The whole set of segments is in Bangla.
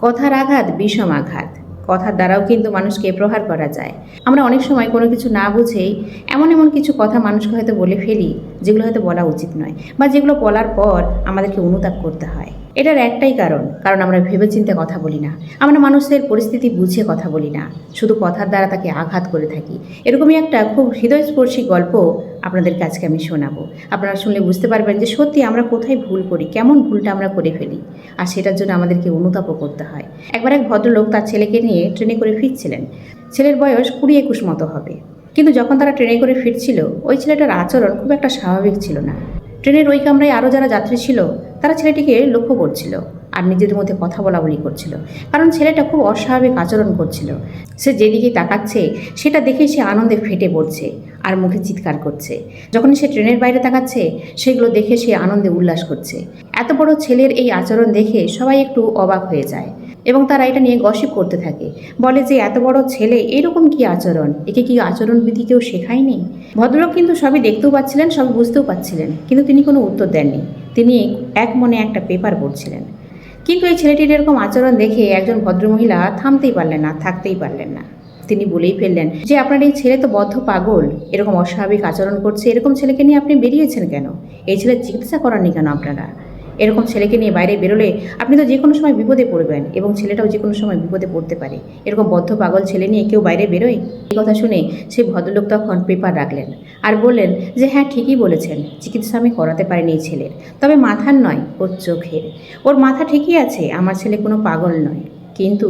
কথার আঘাত বিষম আঘাত। কথার দ্বারাও কিন্তু মানুষকে প্রহার করা যায়। আমরা অনেক সময় কোনো কিছু না বুঝেই এমন এমন কিছু কথা মানুষকে হয়তো বলে ফেলি, যেগুলো হয়তো বলা উচিত নয়, বা যেগুলো বলার পর আমাদেরকে অনুতাপ করতে হয়। এটার একটাই কারণ আমরা ভেবেচিন্তে কথা বলি না। আমরা মানুষের পরিস্থিতি বুঝে কথা বলি না, শুধু কথার দ্বারা তাকে আঘাত করে থাকি। এরকমই একটা খুব হৃদয়স্পর্শী গল্প আপনাদেরকে আজকে আমি শোনাবো। আপনারা শুনলে বুঝতে পারবেন যে সত্যি আমরা কোথায় ভুল করি, কেমন ভুলটা আমরা করে ফেলি, আর সেটার জন্য আমাদেরকে অনুতাপও করতে হয়। একবার এক ভদ্রলোক তার ছেলেকে নিয়ে ট্রেনে করে ফিরছিলেন। ছেলের বয়স 20-21 মতো হবে। কিন্তু যখন তারা ট্রেনে করে ফিরছিল, ওই ছেলেটার আচরণ খুব একটা স্বাভাবিক ছিল না। ট্রেনের ওই কামরায় আরও যারা যাত্রী ছিল তারা ছেলেটিকে লক্ষ্য করছিল আর নিজেদের মধ্যে কথা বলাবলি করছিল, কারণ ছেলেটা খুব অস্বাভাবিক আচরণ করছিল। সে যেদিকে তাকাচ্ছে সেটা দেখে সে আনন্দে ফেটে পড়ছে আর মুখে চিৎকার করছে। যখন সে ট্রেনের বাইরে তাকাচ্ছে সেগুলো দেখে সে আনন্দে উল্লাস করছে। এত বড় ছেলের এই আচরণ দেখে সবাই একটু অবাক হয়ে যায় এবং তারা এটা নিয়ে গসিপ করতে থাকে। বলে যে এত বড় ছেলে এরকম কি আচরণ, একে কি আচরণবিধি কেউ শেখায়নি? ভদ্রলোক কিন্তু সবই দেখতেও পাচ্ছিলেন, সবই বুঝতেও পাচ্ছিলেন, কিন্তু তিনি কোনো উত্তর দেননি। তিনি এক মনে একটা পেপার পড়ছিলেন। কিন্তু এই ছেলেটির এরকম আচরণ দেখে একজন ভদ্রমহিলা থামতেই পারলেন না, থাকতেই পারলেন না। তিনি বলেই ফেললেন যে আপনার এই ছেলে তো বদ্ধ পাগল, এরকম অস্বাভাবিক আচরণ করছে। এরকম ছেলেকে নিয়ে আপনি বেরিয়েছেন কেন? এই ছেলের চিকিৎসা করাননি কেন আপনারা? এরকম ছেলেকে নিয়ে বাইরে বেরোলে আপনি তো যে কোনো সময় বিপদে পড়বেন, এবং ছেলেটাও যে কোনো সময় বিপদে পড়তে পারে। এরকম বদ্ধ পাগল ছেলে নিয়ে কেউ বাইরে বেরোয়? এই কথা শুনে সেই ভদ্রলোক তখন পেপার রাখলেন আর বললেন যে হ্যাঁ, ঠিকই বলেছেন, চিকিৎসা আমি করাতে পারিনি এই ছেলের, তবে মাথার নয়, ওর চোখের। ওর মাথা ঠিকই আছে, আমার ছেলে কোনো পাগল নয়, কিন্তু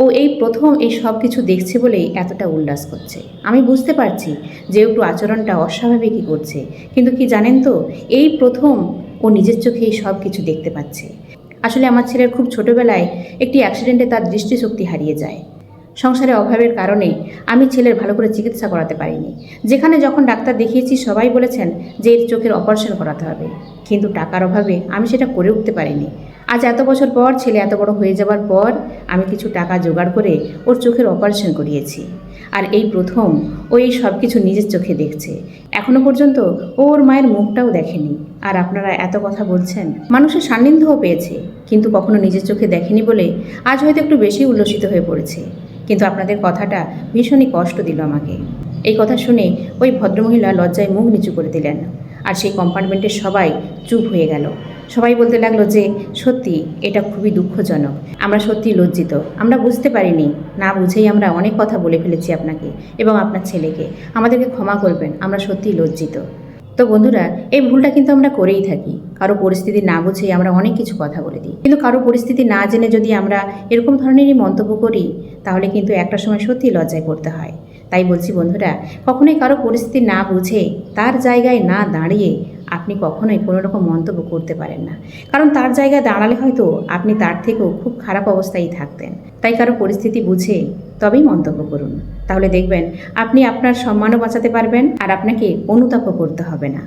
ও এই প্রথম এই সব কিছু দেখছে বলেই এতটা উল্লাস করছে। আমি বুঝতে পারছি যে একটু আচরণটা অস্বাভাবিকই করছে, কিন্তু কি জানেন তো, এই প্রথম ও নিজের চোখে এই সব কিছু দেখতে পাচ্ছে। আসলে আমার ছেলের খুব ছোটোবেলায় একটি অ্যাক্সিডেন্টে তার দৃষ্টিশক্তি হারিয়ে যায়। সংসারে অভাবের কারণে আমি ছেলের ভালো করে চিকিৎসা করাতে পারিনি। যেখানে যখন ডাক্তার দেখিয়েছি সবাই বলেছেন যে এর চোখের অপারেশন করাতে হবে, কিন্তু টাকার অভাবে আমি সেটা করে উঠতে পারিনি। আজ এত বছর পর, ছেলে এত বড় হয়ে যাবার পর, আমি কিছু টাকা জোগাড় করে ওর চোখের অপারেশন করিয়েছি। আর এই প্রথম ও এই সব কিছু নিজের চোখে দেখছে। এখনো পর্যন্ত ও ওর মায়ের মুখটাও দেখেনি। আর আপনারা এত কথা বলছেন, মানুষের সান্নিধ্যও পেয়েছে, কিন্তু কখনো নিজের চোখে দেখেনি বলে আজ হয়তো একটু বেশি উল্লসিত হয়ে পড়েছে। কিন্তু আপনাদের কথাটা ভীষণই কষ্ট দিল আমাকে। এই কথা শুনে ওই ভদ্রমহিলা লজ্জায় মুখ নিচু করে দিলেন, আর সেই কম্পার্টমেন্টের সবাই চুপ হয়ে গেল। সবাই বলতে লাগলো যে সত্যি এটা খুবই দুঃখজনক, আমরা সত্যি লজ্জিত, আমরা বুঝতে পারিনি, না বুঝেই আমরা অনেক কথা বলে ফেলেছি আপনাকে এবং আপনার ছেলেকে, আমাদেরকে ক্ষমা করবেন, আমরা সত্যিই লজ্জিত। তো বন্ধুরা, এই ভুলটা কিন্তু আমরা করেই থাকি। কারো পরিস্থিতি না বুঝেই আমরা অনেক কিছু কথা বলে দিই, কিন্তু কারো পরিস্থিতি না জেনে যদি আমরা এরকম ধরনেরই মন্তব্য করি, তাহলে কিন্তু একটা সময় সত্যি লজ্জায় পড়তে হয়। তাই বলছি বন্ধুরা, কখনোই কারো পরিস্থিতি না বুঝে, তার জায়গায় না দাঁড়িয়ে আপনি কখনোই কোনো রকম মন্তব্য করতে পারেন না, কারণ তার জায়গায় দাঁড়ালে হয়তো আপনি তার থেকেও খুব খারাপ অবস্থায় থাকতেন। তাই কারো পরিস্থিতি বুঝে তবেই মন্তব্য করুন, তাহলে দেখবেন আপনি আপনার সম্মানও বাঁচাতে পারবেন আর আপনাকে অনুতাপও করতে হবে না।